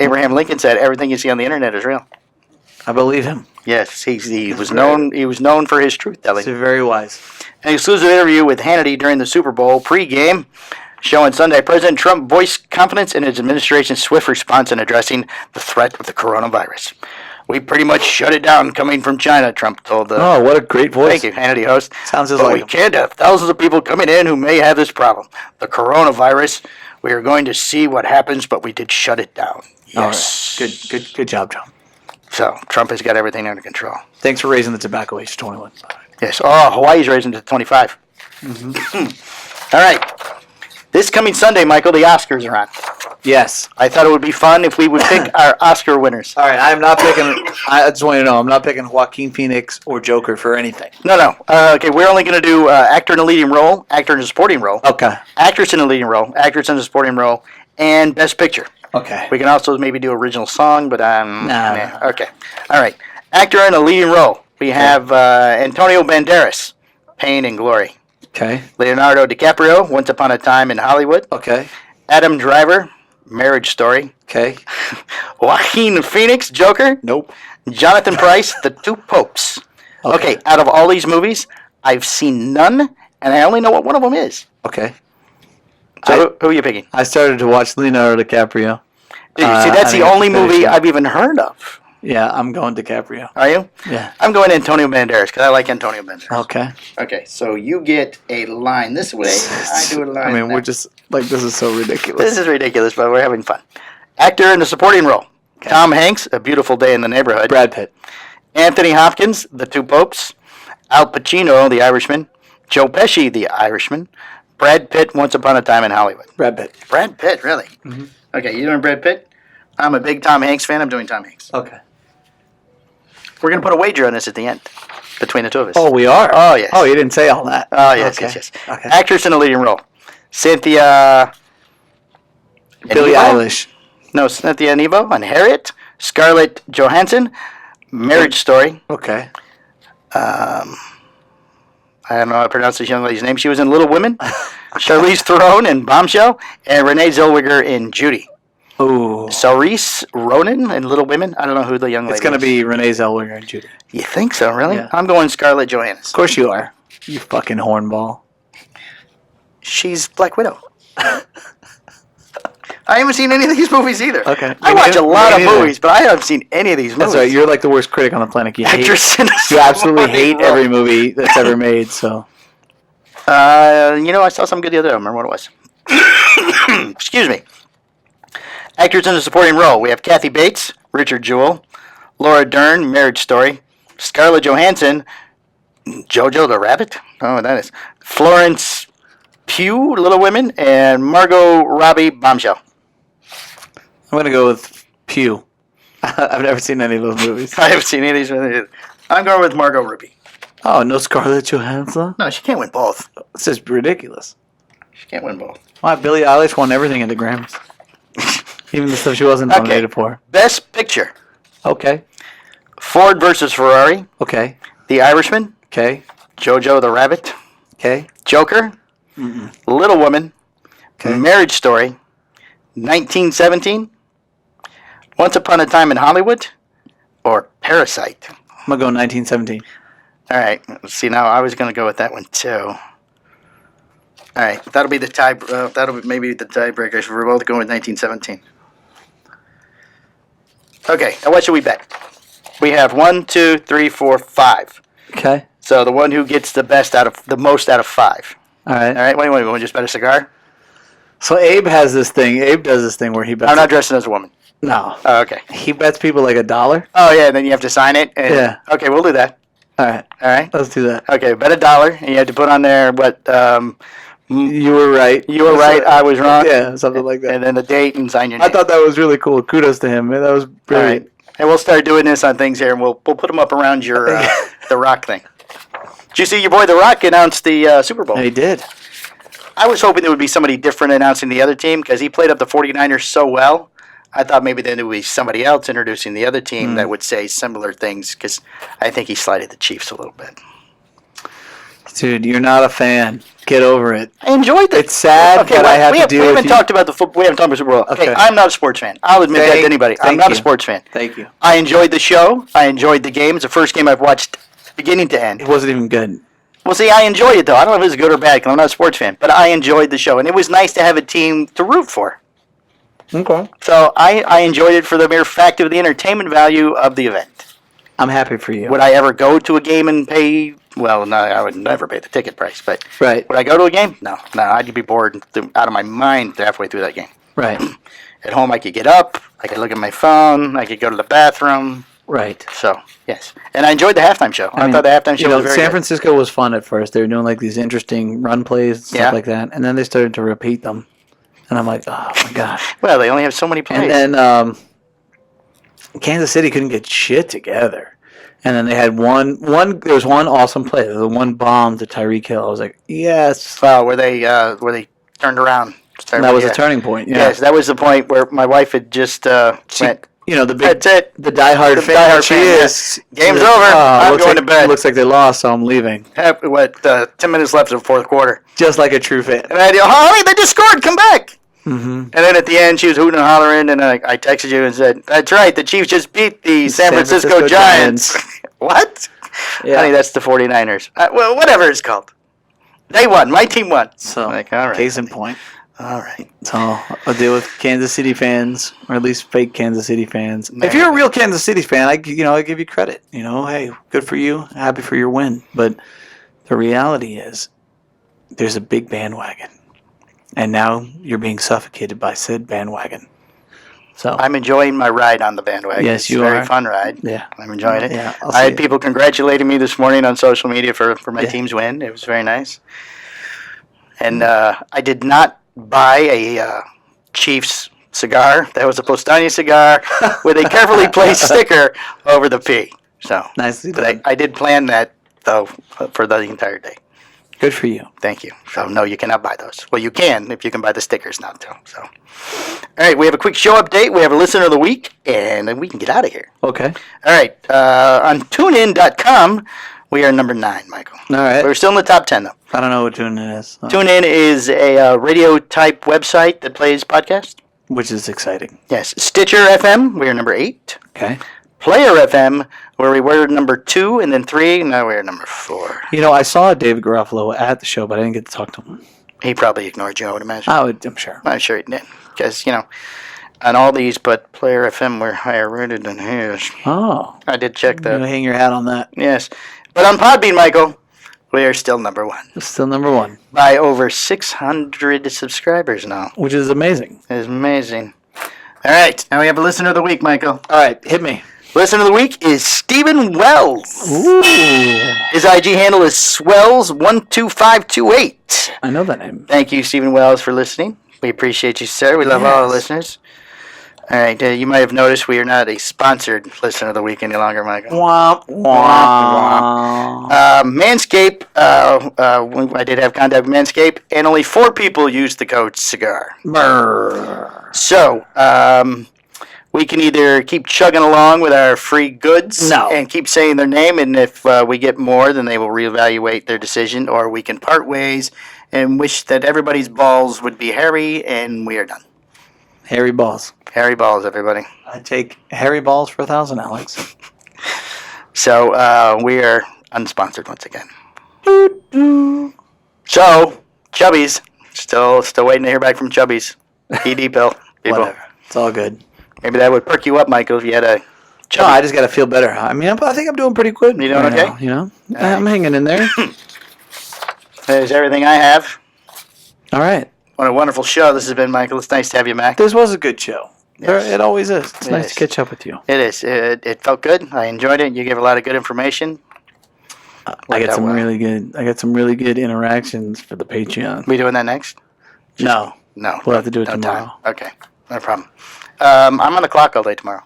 Abraham Lincoln said, "Everything you see on the internet is real." I believe him. Yes, he was known. He was known for his truth telling. He's very wise. An exclusive interview with Hannity during the Super Bowl pregame, showing Sunday President Trump voiced confidence in his administration's swift response in addressing the threat of the coronavirus. We pretty much shut it down coming from China, Trump told the Oh, what a great voice. Thank you, Hannity host. Sounds just but like we him. can't have thousands of people coming in who may have this problem. The coronavirus, we are going to see what happens, but we did shut it down. Yes. All right. Good job, John. So Trump has got everything under control. Thanks for raising the tobacco age to 21. Yes. Oh, Hawaii's raising to 25. Mm-hmm. All right. This coming Sunday, Michael, the Oscars are on. Yes. I thought it would be fun if we would pick our Oscar winners. All right, I'm not picking. I just want you to know, I'm not picking Joaquin Phoenix or Joker for anything. No. Okay, we're only going to do actor in a leading role, actor in a supporting role, Okay. actress in a leading role, actress in a supporting role, and best picture. Okay. We can also maybe do original song, but Nah. okay. All right. Actor in a leading role. We have Antonio Banderas, Pain and Glory. Okay. Leonardo DiCaprio, Once Upon a Time in Hollywood. Okay. Adam Driver, Marriage Story. Okay. Joaquin Phoenix, Joker. Nope. Jonathan Pryce, The Two Popes. Okay, out of all these movies, I've seen none, and I only know what one of them is. Okay. So who are you picking? I started to watch Leonardo DiCaprio. See, that's the only movie I've even heard of. Yeah, I'm going DiCaprio. Are you? Yeah. I'm going Antonio Banderas because I like Antonio Banderas. Okay. Okay, so you get a line this way. I do a line. I mean, that. we're just like, this is so ridiculous. This is ridiculous, but we're having fun. Actor in the supporting role: Tom Hanks, A Beautiful Day in the Neighborhood. Brad Pitt. Anthony Hopkins, The Two Popes. Al Pacino, The Irishman. Joe Pesci, The Irishman. Brad Pitt, Once Upon a Time in Hollywood. Brad Pitt. Brad Pitt, really? Mm-hmm. Okay, you doing Brad Pitt? I'm a big Tom Hanks fan. I'm doing Tom Hanks. Okay. We're going to put a wager on this at the end between the two of us. Oh, we are? Oh, yes. Oh, you didn't say all that. Oh, yes, Okay. yes. Okay. Actress in a leading role: Cynthia Billie Erivo? Eilish. No, Cynthia Erivo and Harriet. Scarlett Johansson, Marriage Story. Okay. I don't know how to pronounce this young lady's name. She was in Little Women. Charlize Theron in Bombshell, and Renee Zellweger in Judy. Ooh. Saoirse Ronan in Little Women. I don't know who the young lady is. It's going to be Renee Zellweger and Judy. You think so, really? Yeah. I'm going Scarlett Johansson. Of course you are. You fucking hornball. She's Black Widow. I haven't seen any of these movies either. Okay. I Me watch a neither. lot Me of neither. movies, but I haven't seen any of these movies. That's right. You're like the worst critic on the planet. You hate, Actress in a you absolutely supporting hate role. every movie that's ever made, so. I saw some good the other day. I don't remember what it was. Excuse me. Actors in a supporting role. We have Kathy Bates, Richard Jewell, Laura Dern, Marriage Story, Scarlett Johansson, Jojo the Rabbit. Oh, that is. Florence Pugh, Little Women, and Margot Robbie, Bombshell. I'm going to go with Pew. I've never seen any of those movies. I haven't seen any of these movies. I'm going with Margot Robbie. Oh, no Scarlett Johansson? No, she can't win both. This is ridiculous. She can't win both. Why, Billie Eilish won everything at the Grammys. Even the stuff she wasn't Okay. nominated for. Best Picture. Okay. Ford versus Ferrari. Okay. The Irishman. Okay. Jojo the Rabbit. Okay. Joker. Little Woman. Okay. Marriage Story. 1917. Once Upon a Time in Hollywood. Or Parasite. I'm going to go 1917. All right. See, now I was going to go with that one too. All right. That'll be the tie. That'll be maybe the tiebreaker. We're both going with 1917. Okay. Now what should we bet? We have 1, 2, 3, 4, 5. Okay. So the one who gets the most out of 5. All right. All right. What do you want to just bet a cigar? So Abe has this thing. Abe does this thing where he bets. I'm not dressing as a woman. No. Oh, okay. He bets people like $1. Oh yeah. Then you have to sign it. And, Yeah. Okay. We'll do that. All right. All right. Let's do that. Okay. Bet $1, and you have to put on there what. You were right. You were right. I was wrong. Yeah, something like that. And then the date and sign your name. I thought that was really cool. Kudos to him. Man, that was All brilliant. right. And we'll start doing this on things here, and we'll put them up around your the Rock thing. Did you see your boy The Rock announced the Super Bowl? He did. I was hoping there would be somebody different announcing the other team because he played up the 49ers so well. I thought maybe then there would be somebody else introducing the other team that would say similar things because I think he slighted the Chiefs a little bit. Dude, you're not a fan. Get over it. I enjoyed it. It's sad that I have to deal we with haven't you. talked about the football. We haven't talked about Super Bowl. Okay, Okay. I'm not a sports fan. I'll admit that to anybody. I'm thank not a you. sports fan. Thank you. I enjoyed the show. I enjoyed the game. It's the first game I've watched beginning to end. It wasn't even good. Well, see, I enjoyed it, though. I don't know if it was good or bad because I'm not a sports fan, but I enjoyed the show. And it was nice to have a team to root for. Okay. So I enjoyed it for the mere fact of the entertainment value of the event. I'm happy for you. Would I ever go to a game and pay? Well, no, I would never pay the ticket price. But Right. would I go to a game? No, I'd be bored out of my mind halfway through that game. Right. At home, I could get up, I could look at my phone, I could go to the bathroom. Right. So yes, and I enjoyed the halftime show. I thought the halftime show was very San good. Francisco was fun at first. They were doing like these interesting run plays and stuff like that, and then they started to repeat them, and I'm like, oh my god. Well, they only have so many plays. And then Kansas City couldn't get shit together. And then they had one. There was one awesome play. The one bomb to Tyreek Hill. I was like, yes. Wow, where they turned around. And that was a turning point. Yeah. Yes, that was the point where my wife had just went. You know, the That's it. the diehard fan. diehard she fan, is. Game's She's over. I'm looks going like, to bed. Looks like they lost, so I'm leaving. 10 minutes left in the fourth quarter. Just like a true fan. And I go, Holly, they just scored. Come back. Mm-hmm. And then at the end, she was hooting and hollering, and I texted you and said, "That's right. The Chiefs just beat the San Francisco Giants." What? Yeah. Honey, that's the 49ers. Well, whatever it's called. They won. My team won. So, Like, all right. case in point. All right. So I'll deal with Kansas City fans, or at least fake Kansas City fans. Man. If you're a real Kansas City fan, I give you credit. Hey, good for you. Happy for your win. But the reality is, there's a big bandwagon, and now you're being suffocated by said bandwagon. So I'm enjoying my ride on the bandwagon. Yes, it's you a very are. fun ride. Yeah. I'm enjoying it. Yeah, I'll I had see it. people congratulating me this morning on social media for my Yeah. team's win. It was very nice. And I did not buy a Chiefs cigar. That was a Postania cigar with a carefully placed sticker over the P. So, nicely but done. I did plan that, though, for the entire day. Good for you. Thank you. So, no, you cannot buy those. Well, you can if you can buy the stickers now, too. So, all right, we have a quick show update. We have a listener of the week, and then we can get out of here. Okay. All right, on TuneIn.com, we are number 9, Michael. All right. We're still in the top 10, though. I don't know what TuneIn is, TuneIn is a radio-type website that plays podcasts. which is exciting. Yes. Stitcher FM, we are number 8. Okay. Player FM, where we were number 2 and then 3, and now we're number 4. I saw David Garofalo at the show, but I didn't get to talk to him. He probably ignored you, I would imagine. I'm sure. I'm sure he did. Because, on all these, but Player FM, we're higher rated than his. Oh. I did check that. You hang your hat on that. Yes. But on Podbean, Michael, we are still number 1. Still number 1, By over 600 subscribers now. which is amazing. It's amazing. All right. Now we have a listener of the week, Michael. All right, hit me. Listener of the week is Stephen Wells. Ooh. His IG handle is Swells12528. I know that name. Thank you, Stephen Wells, for listening. We appreciate you, sir. We love all our Yes. listeners. All right. You might have noticed we are not a sponsored listener of the week any longer, Michael. Womp, womp. Manscaped, I did have contact with Manscaped, and only 4 people used the code CIGAR. Brr. So, we can either keep chugging along with our free goods and keep saying their name, and if we get more, then they will reevaluate their decision, or we can part ways and wish that everybody's balls would be hairy, and we are done. Hairy balls. Hairy balls, everybody. I take hairy balls for 1,000, Alex. So, we are unsponsored once again. So, Chubbies, still waiting to hear back from Chubbies. ED pill, people. Whatever. It's all good. Maybe that would perk you up, Michael, if you had a No, chubby. I just got to feel better. I mean, I think I'm doing pretty good. You doing okay? Now, I'm hanging in there. There's everything I have. All right. What a wonderful show this has been, Michael. It's nice to have you back. This was a good show. Yes. It always is. It's It nice is. to catch up with you. It is. It felt good. I enjoyed it. You gave a lot of good information. I Worked got out some well. really good. I got some really good interactions for the Patreon. We doing that next? No, No. we'll have to do it no tomorrow. time. Okay. No problem. I'm on the clock all day tomorrow.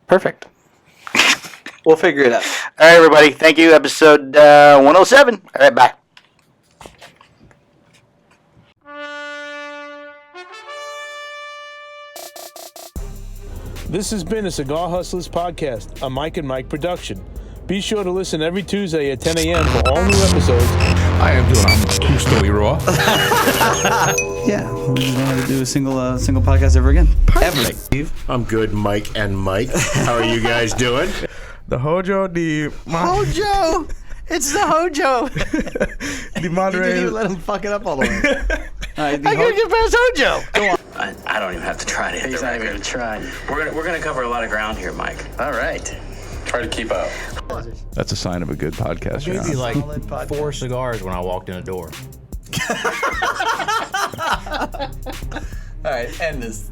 Perfect. We'll figure it out. All right, everybody. Thank you. Episode 107. All right, bye. This has been a Cigar Hustlers podcast, a Mike and Mike production. Be sure to listen every Tuesday at 10 a.m. for all new episodes. I am doing. I'm too story raw. Yeah, we just don't have to do a single podcast ever again. Perfect. I'm good, Mike and Mike. How are you guys doing? The Hojo, Hojo! It's the Hojo! the moderator. let him fuck it up all the way. I gotta get past Hojo. Go on. I don't even have to try to hit the record. He's not even gonna try. We're gonna cover a lot of ground here, Mike. All right. Try to keep up. That's a sign of a good podcast. I gave you like 4 cigars when I walked in the door. All right, end this.